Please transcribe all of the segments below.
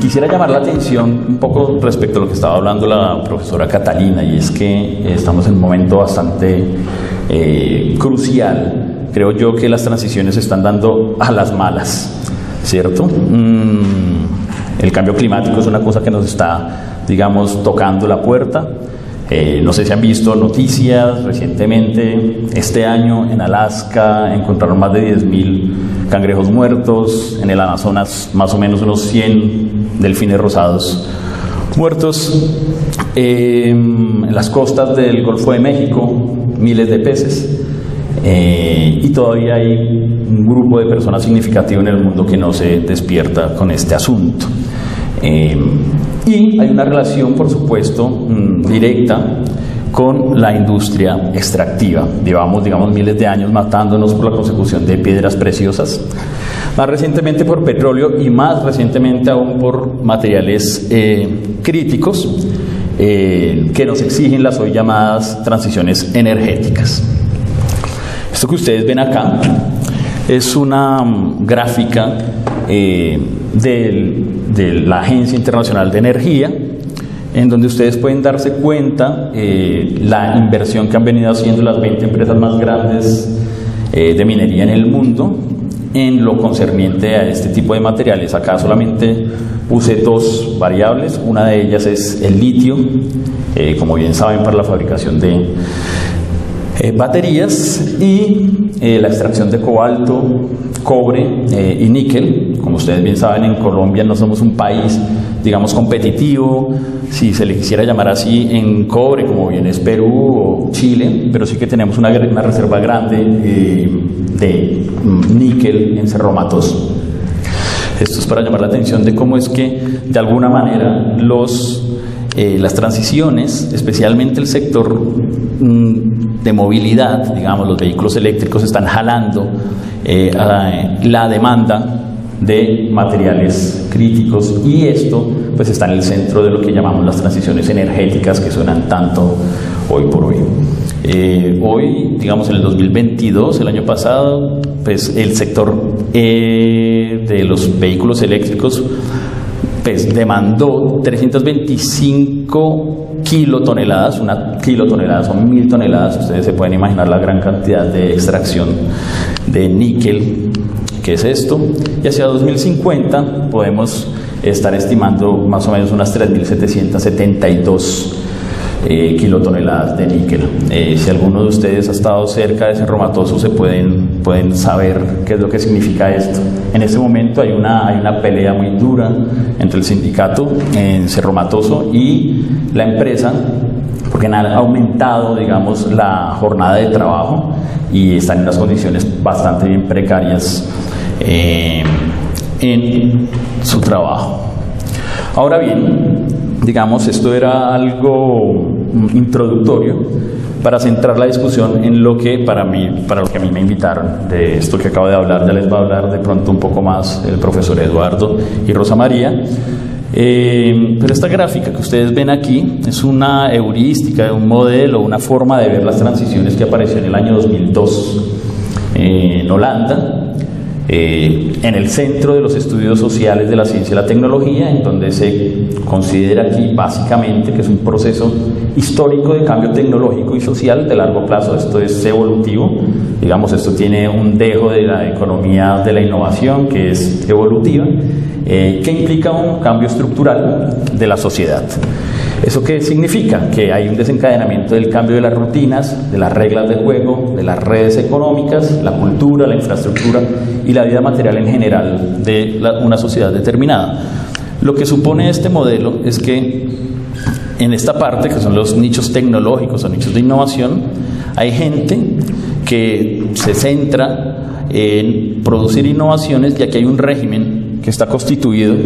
quisiera llamar la atención un poco respecto a lo que estaba hablando la profesora Catalina, y es que estamos en un momento bastante crucial. Creo yo que las transiciones se están dando a las malas, ¿cierto? El cambio climático es una cosa que nos está, digamos, tocando la puerta. No sé si han visto noticias recientemente. Este año en Alaska encontraron más de 10.000 cangrejos muertos. En el Amazonas más o menos unos 100 delfines rosados muertos. En las costas del Golfo de México miles de peces. Y todavía hay un grupo de personas significativo en el mundo que no se despierta con este asunto. Y hay una relación, por supuesto, directa con la industria extractiva. Llevamos, digamos, miles de años matándonos por la consecución de piedras preciosas, más recientemente por petróleo y más recientemente aún por materiales críticos que nos exigen las hoy llamadas transiciones energéticas. Esto que ustedes ven acá es una gráfica de la Agencia Internacional de Energía, en donde ustedes pueden darse cuenta la inversión que han venido haciendo las 20 empresas más grandes de minería en el mundo en lo concerniente a este tipo de materiales. Acá solamente puse dos variables. Una de ellas es el litio, como bien saben, para la fabricación de baterías, y la extracción de cobalto, cobre y níquel. Como ustedes bien saben, en Colombia no somos un país, digamos, competitivo, si se le quisiera llamar así, en cobre, como bien es Perú o Chile, pero sí que tenemos una reserva grande de níquel en Cerro Matoso. Esto es para llamar la atención de cómo es que, de alguna manera, las transiciones, especialmente el sector de movilidad, digamos, los vehículos eléctricos, están jalando la demanda de materiales críticos, y esto pues está en el centro de lo que llamamos las transiciones energéticas, que suenan tanto hoy por hoy. Hoy, digamos, en el 2022, el año pasado, pues el sector de los vehículos eléctricos pues demandó 325 kilotoneladas. Una kilotonelada son 1.000 toneladas. Ustedes se pueden imaginar la gran cantidad de extracción de níquel que es esto, y hacia 2050 podemos estar estimando más o menos unas 3.772 kilotoneladas de níquel. Si alguno de ustedes ha estado cerca de Cerro Matoso, pueden saber qué es lo que significa esto. En este momento hay una pelea muy dura entre el sindicato en Cerro Matoso y la empresa, porque han aumentado, digamos, la jornada de trabajo y están en unas condiciones bastante bien precarias en su trabajo. Ahora bien, digamos, esto era algo introductorio para centrar la discusión en lo que para lo que a mí me invitaron. De esto que acabo de hablar, ya les va a hablar de pronto un poco más el profesor Eduardo y Rosa María. Pero esta gráfica que ustedes ven aquí es una heurística, un modelo, una forma de ver las transiciones que apareció en el año 2002 en Holanda, en el centro de los estudios sociales de la ciencia y la tecnología, en donde se considera aquí básicamente que es un proceso histórico de cambio tecnológico y social de largo plazo. Esto es evolutivo, digamos, esto tiene un dejo de la economía de la innovación, que es evolutiva, que implica un cambio estructural de la sociedad. ¿Eso qué significa? Que hay un desencadenamiento del cambio de las rutinas, de las reglas de juego, de las redes económicas, la cultura, la infraestructura y la vida material en general de una sociedad determinada. Lo que supone este modelo es que en esta parte, que son los nichos tecnológicos o nichos de innovación, hay gente que se centra en producir innovaciones, ya que hay un régimen que está constituido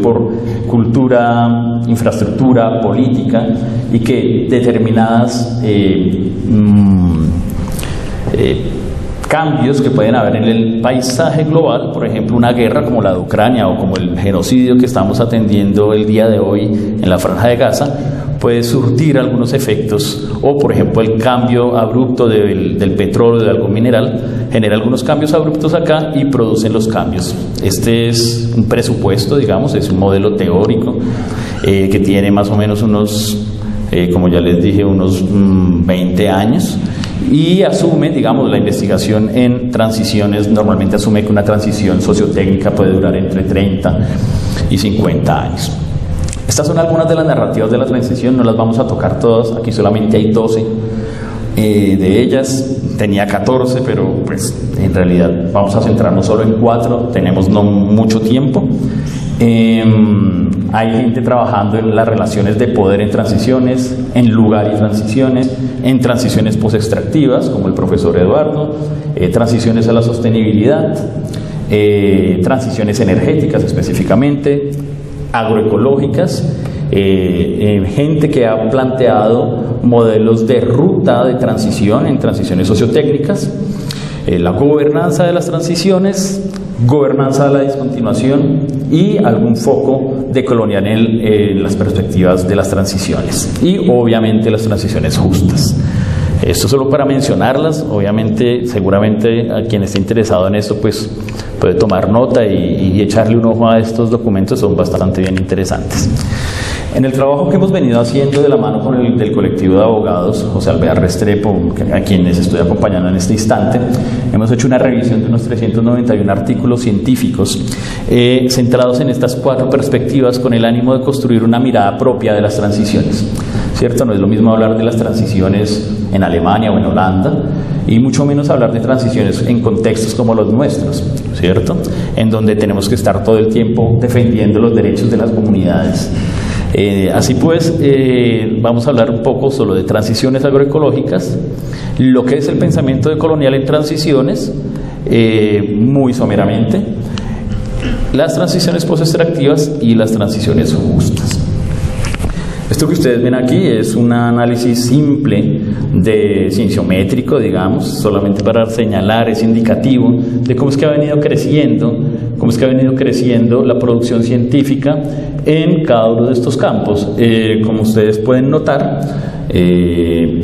por cultura, infraestructura, política, y que determinadas cambios que pueden haber en el paisaje global, por ejemplo una guerra como la de Ucrania o como el genocidio que estamos atendiendo el día de hoy en la Franja de Gaza, puede surtir algunos efectos, o por ejemplo el cambio abrupto del petróleo, de algún mineral, genera algunos cambios abruptos acá y producen los cambios. Este es un presupuesto, digamos, es un modelo teórico que tiene más o menos unos, como ya les dije, unos 20 años. Y asume, digamos, la investigación en transiciones, normalmente asume que una transición sociotécnica puede durar entre 30 y 50 años. Estas son algunas de las narrativas de la transición, no las vamos a tocar todas, aquí solamente hay 12 de ellas, tenía 14, pero pues en realidad vamos a centrarnos solo en 4, tenemos no mucho tiempo. Hay gente trabajando en las relaciones de poder en transiciones, en lugar y transiciones, en transiciones posextractivas, como el profesor Eduardo, transiciones a la sostenibilidad, transiciones energéticas específicamente, agroecológicas, gente que ha planteado modelos de ruta de transición en transiciones sociotécnicas, la gobernanza de las transiciones, gobernanza de la discontinuación y algún foco decolonial en las perspectivas de las transiciones y obviamente las transiciones justas. Esto solo para mencionarlas, obviamente seguramente a quien esté interesado en esto pues puede tomar nota y echarle un ojo a estos documentos, son bastante bien interesantes. En el trabajo que hemos venido haciendo de la mano con del colectivo de abogados, José Alvear Restrepo, a quienes estoy acompañando en este instante, hemos hecho una revisión de unos 391 artículos científicos centrados en estas 4 perspectivas con el ánimo de construir una mirada propia de las transiciones, ¿cierto? No es lo mismo hablar de las transiciones en Alemania o en Holanda, y mucho menos hablar de transiciones en contextos como los nuestros, ¿cierto? En donde tenemos que estar todo el tiempo defendiendo los derechos de las comunidades. Así pues, vamos a hablar un poco solo de transiciones agroecológicas, lo que es el pensamiento decolonial en transiciones, muy someramente, las transiciones postextractivas y las transiciones justas. Esto que ustedes ven aquí es un análisis simple de cienciométrico, digamos, solamente para señalar, es indicativo de cómo es que ha venido creciendo la producción científica en cada uno de estos campos. Como ustedes pueden notar,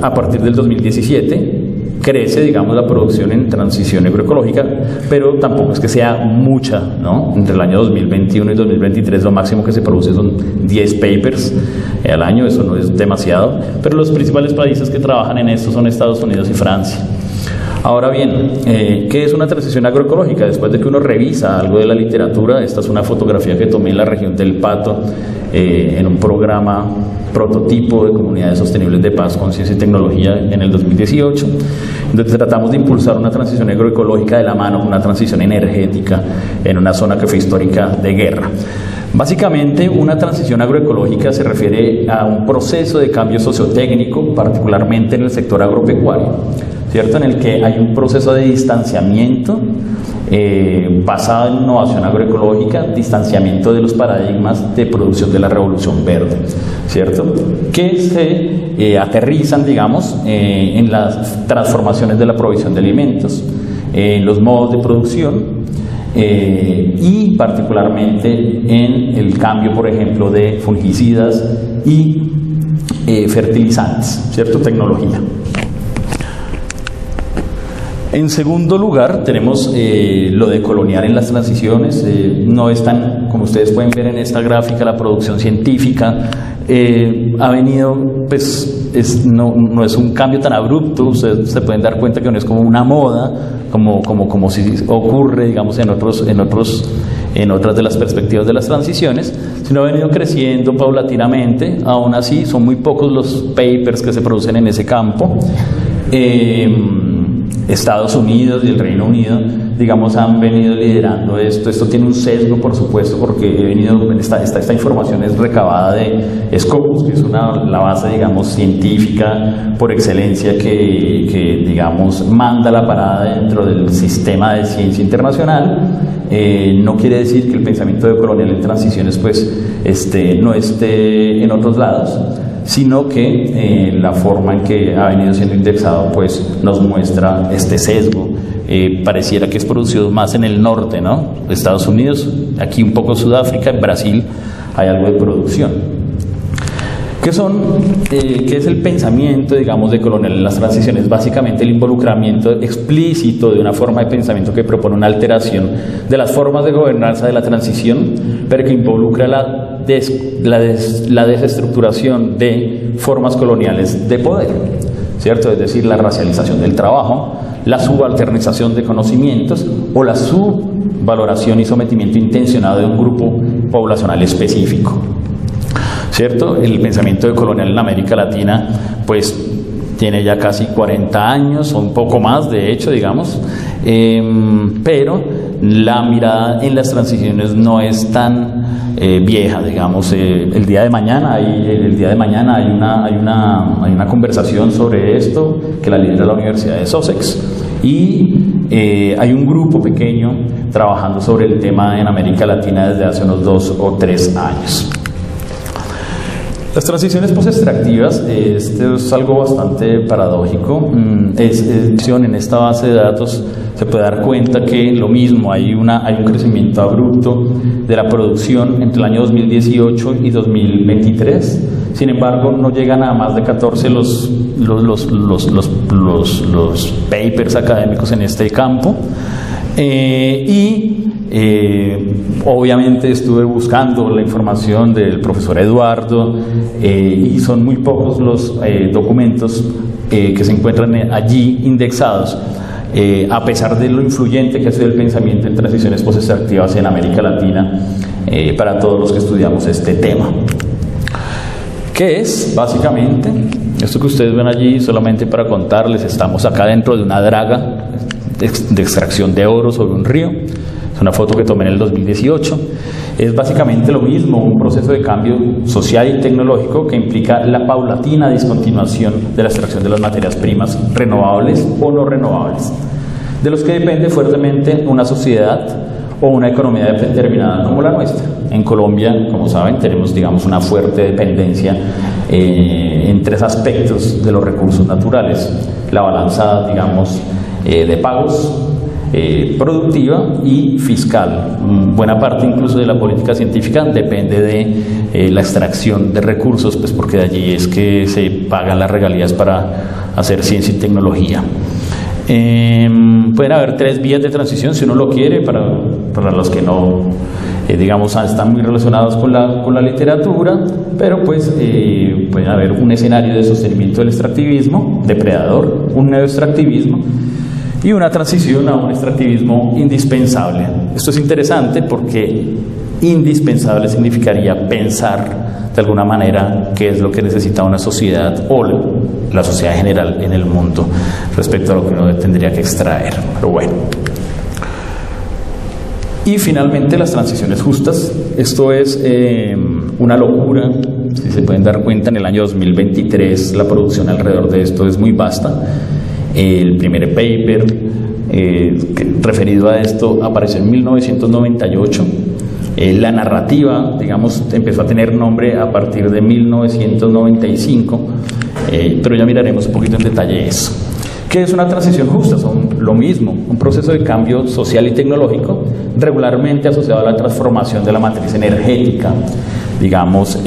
a partir del 2017 crece, digamos, la producción en transición agroecológica, pero tampoco es que sea mucha, ¿no? Entre el año 2021 y 2023 lo máximo que se produce son 10 papers al año, eso no es demasiado, pero los principales países que trabajan en esto son Estados Unidos y Francia. Ahora bien, ¿qué es una transición agroecológica? Después de que uno revisa algo de la literatura, esta es una fotografía que tomé en la región del Pato, en un programa prototipo de comunidades sostenibles de paz con ciencia y tecnología en el 2018, donde tratamos de impulsar una transición agroecológica de la mano con una transición energética en una zona que fue histórica de guerra. Básicamente, una transición agroecológica se refiere a un proceso de cambio sociotécnico, particularmente en el sector agropecuario, ¿cierto? En el que hay un proceso de distanciamiento basado en innovación agroecológica, distanciamiento de los paradigmas de producción de la revolución verde, ¿cierto? Que se aterrizan, digamos, en las transformaciones de la provisión de alimentos, en los modos de producción y particularmente en el cambio, por ejemplo, de fungicidas y fertilizantes, ¿cierto? Tecnología. En segundo lugar, tenemos lo decolonial en las transiciones. No es tan, como ustedes pueden ver en esta gráfica, la producción científica ha venido, pues no es un cambio tan abrupto. Ustedes se pueden dar cuenta que no es como una moda, como si ocurre, digamos, en otras de las perspectivas de las transiciones, sino ha venido creciendo paulatinamente. Aún así, son muy pocos los papers que se producen en ese campo. Estados Unidos y el Reino Unido, digamos, han venido liderando esto. Esto tiene un sesgo, por supuesto, porque esta información es recabada de Scopus, que es la base, digamos, científica por excelencia que digamos, manda la parada dentro del sistema de ciencia internacional. No quiere decir que el pensamiento decolonial en transiciones pues no esté en otros lados, sino que la forma en que ha venido siendo indexado pues nos muestra este sesgo. Pareciera que es producido más en el norte, ¿no? Estados Unidos, aquí un poco Sudáfrica, en Brasil hay algo de producción. ¿Qué es el pensamiento, digamos, de Colonial en las transiciones? Básicamente el involucramiento explícito de una forma de pensamiento que propone una alteración de las formas de gobernanza de la transición, pero que involucra la desestructuración de formas coloniales de poder, ¿cierto? Es decir, la racialización del trabajo, la subalternización de conocimientos o la subvaloración y sometimiento intencionado de un grupo poblacional específico, ¿cierto? El pensamiento de Colonial en América Latina pues tiene ya casi 40 años o un poco más, de hecho, digamos, pero la mirada en las transiciones no es tan vieja, digamos. El día de mañana hay una conversación sobre esto que la lidera la Universidad de Sussex, y hay un grupo pequeño trabajando sobre el tema en América Latina desde hace unos 2 o 3 años. Las transiciones postextractivas, esto es algo bastante paradójico. En esta base de datos se puede dar cuenta que lo mismo, hay un crecimiento abrupto de la producción entre el año 2018 y 2023. Sin embargo, no llegan a más de 14 los papers académicos en este campo. Obviamente estuve buscando la información del profesor Eduardo y son muy pocos los documentos que se encuentran allí indexados, a pesar de lo influyente que ha sido el pensamiento en transiciones postextractivas en América Latina para todos los que estudiamos este tema. ¿Qué es? Básicamente, esto que ustedes ven allí, solamente para contarles, estamos acá dentro de una draga de extracción de oro sobre un río. Es una foto que tomé en el 2018. Es básicamente lo mismo, un proceso de cambio social y tecnológico que implica la paulatina discontinuación de la extracción de las materias primas renovables o no renovables, de los que depende fuertemente una sociedad o una economía determinada como la nuestra. En Colombia, como saben, tenemos, digamos, una fuerte dependencia en 3 aspectos de los recursos naturales: la balanza, digamos, de pagos, productiva y fiscal. Buena parte incluso de la política científica depende de la extracción de recursos, pues porque de allí es que se pagan las regalías para hacer ciencia y tecnología. Pueden haber 3 vías de transición si uno lo quiere, para los que no, digamos, están muy relacionados con la literatura, pero pues puede haber un escenario de sostenimiento del extractivismo depredador, un neoextractivismo, y una transición a un extractivismo indispensable. Esto es interesante porque indispensable significaría pensar de alguna manera qué es lo que necesita una sociedad o la sociedad general en el mundo respecto a lo que uno tendría que extraer. Pero bueno. Y finalmente las transiciones justas. Esto es una locura. Si se pueden dar cuenta, en el año 2023 la producción alrededor de esto es muy vasta. El primer paper referido a esto apareció en 1998. La narrativa, digamos, empezó a tener nombre a partir de 1995, pero ya miraremos un poquito en detalle eso. ¿Qué es una transición justa? Son lo mismo, un proceso de cambio social y tecnológico regularmente asociado a la transformación de la matriz energética, digamos,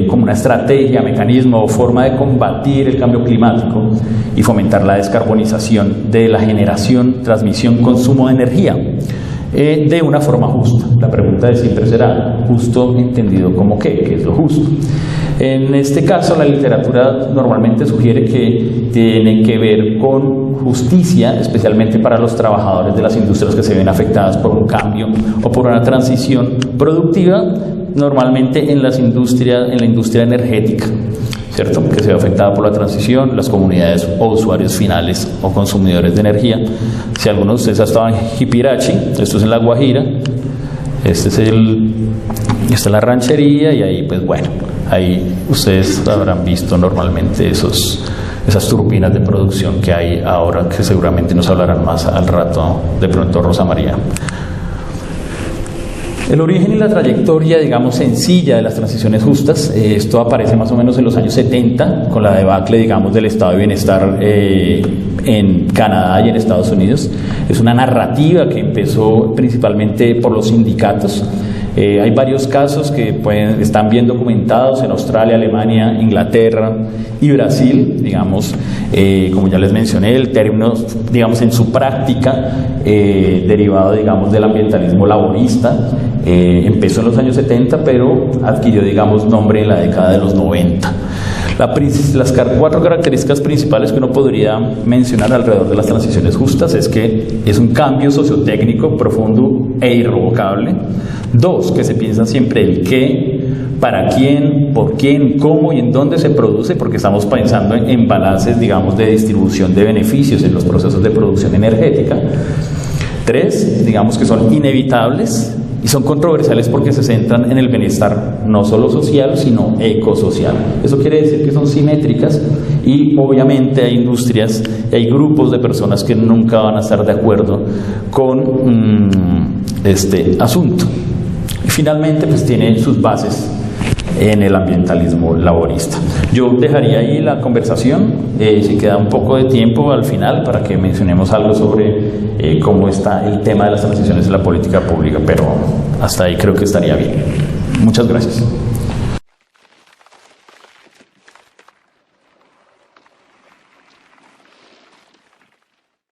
como una estrategia, mecanismo o forma de combatir el cambio climático y fomentar la descarbonización de la generación, transmisión, consumo de energía de una forma justa. La pregunta de siempre será: ¿justo entendido como qué? ¿Qué es lo justo? En este caso, la literatura normalmente sugiere que tiene que ver con justicia, especialmente para los trabajadores de las industrias que se ven afectadas por un cambio o por una transición productiva, normalmente en la industria energética, ¿cierto? Que se ve afectada por la transición, las comunidades o usuarios finales o consumidores de energía. Si alguno de ustedes ha estado en Jipirachi, esto es en La Guajira, esta es la ranchería, y ahí, pues bueno, ahí ustedes habrán visto normalmente esas turbinas de producción que hay ahora, que seguramente nos hablarán más al rato, de pronto, Rosa María. El origen y la trayectoria, digamos, sencilla de las transiciones justas, esto aparece más o menos en los años 70, con la debacle, digamos, del estado de bienestar en Canadá y en Estados Unidos. Es una narrativa que empezó principalmente por los sindicatos, Hay varios casos que están bien documentados en Australia, Alemania, Inglaterra y Brasil, digamos, como ya les mencioné, el término, digamos, en su práctica, derivado, digamos, del ambientalismo laborista, empezó en los años 70, pero adquirió, digamos, nombre en la década de los 90. Las 4 características principales que uno podría mencionar alrededor de las transiciones justas es que es un cambio sociotécnico profundo e irrevocable. 2, que se piensa siempre el qué, para quién, por quién, cómo y en dónde se produce, porque estamos pensando en balances, digamos, de distribución de beneficios en los procesos de producción energética. 3, digamos que son inevitables y son controversiales porque se centran en el bienestar no solo social, sino ecosocial. Eso quiere decir que son simétricas y obviamente hay industrias y hay grupos de personas que nunca van a estar de acuerdo con este asunto. Y finalmente, pues tiene sus bases en el ambientalismo laborista. Yo dejaría ahí la conversación, si queda un poco de tiempo al final para que mencionemos algo sobre cómo está el tema de las transiciones en la política pública, pero hasta ahí creo que estaría bien. Muchas gracias.